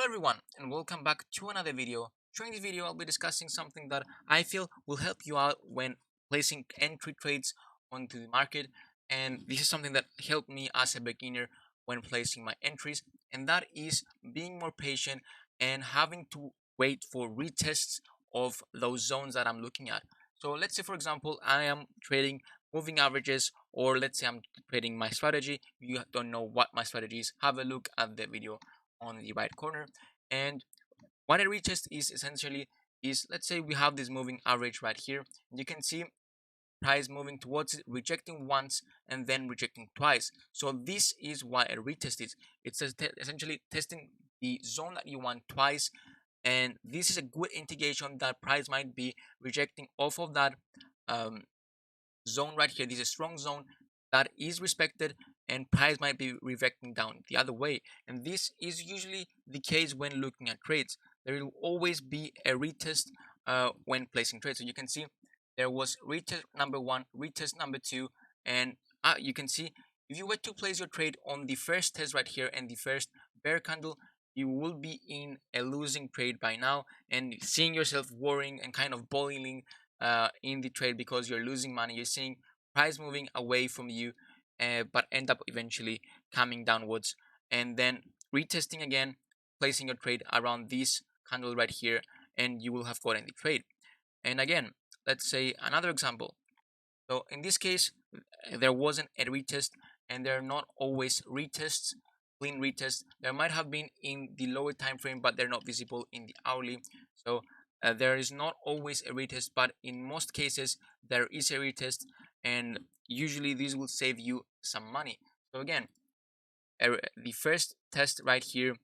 everyone, and welcome back to another video. During this video I'll be discussing something that I feel will help you out when placing entry trades onto the market, and this is something that helped me as a beginner when placing my entries, and that is being more patient and having to wait for retests of those zones that I'm looking at. So let's say, for example, I am trading moving averages, or let's say I'm trading my strategy. If you don't know what my strategy is, have a look at the video on the right corner. And what a retest is essentially is, let's say we have this moving average right here. You can see price moving towards it, rejecting once and then rejecting twice. So this is what a retest is. It's essentially testing the zone that you want twice, and this is a good indication that price might be rejecting off of that um, zone right here. This is a strong zone that is respected, and price might be rejecting down the other way. And this is usually the case when looking at trades. There will always be a retest when placing trades. So you can see there was retest number one, retest number two, and you can see if you were to place your trade on the first test right here and the first bear candle, you will be in a losing trade by now, and seeing yourself worrying and kind of boiling in the trade because you're losing money. You're seeing price moving away from you, but end up eventually coming downwards, and then retesting again, placing your trade around this candle right here, and you will have gotten the trade. And again, let's say another example. So in this case, there wasn't a retest, and there are not always retests, clean retests. There might have been in the lower time frame, but they're not visible in the hourly. So there is not always a retest, but in most cases there is a retest, and usually this will save you some money. So again, the first test right here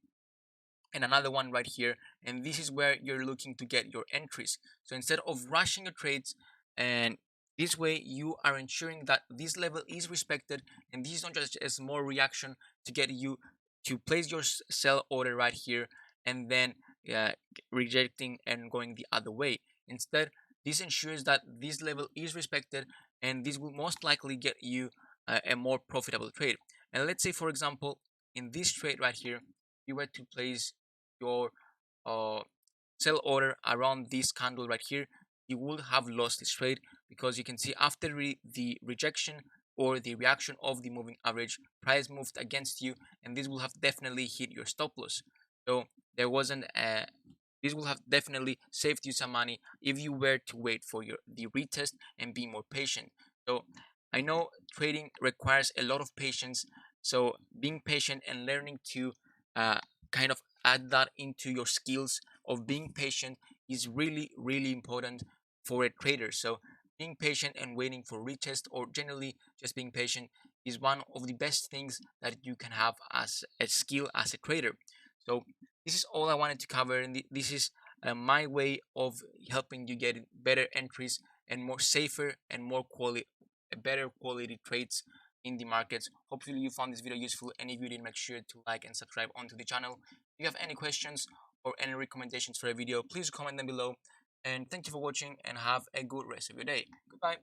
and another one right here, and this is where you're looking to get your entries. So instead of rushing your trades, and this way you are ensuring that this level is respected, and this is not just a small reaction to get you to place your sell order right here and then uh, rejecting and going the other way. Instead, this ensures that this level is respected, and this will most likely get you a more profitable trade. And let's say, for example, in this trade right here, you were to place your uh, sell order around this candle right here, you would have lost this trade, because you can see after the rejection or the reaction of the moving average, price moved against you, and this will have definitely hit your stop loss. So there wasn't a this will have definitely saved you some money if you were to wait for the retest and be more patient. So I know trading requires a lot of patience, so being patient and learning to uh, kind of add that into your skills of being patient is really, really important for a trader. So being patient and waiting for retest, or generally just being patient, is one of the best things that you can have as a skill as a trader. So this is all I wanted to cover, and this is my way of helping you get better entries and more safer and more quality, better quality trades in the markets. Hopefully you found this video useful, and if you did, make sure to like and subscribe onto the channel. If you have any questions or any recommendations for a video, please comment them below. And thank you for watching, and have a good rest of your day. Goodbye.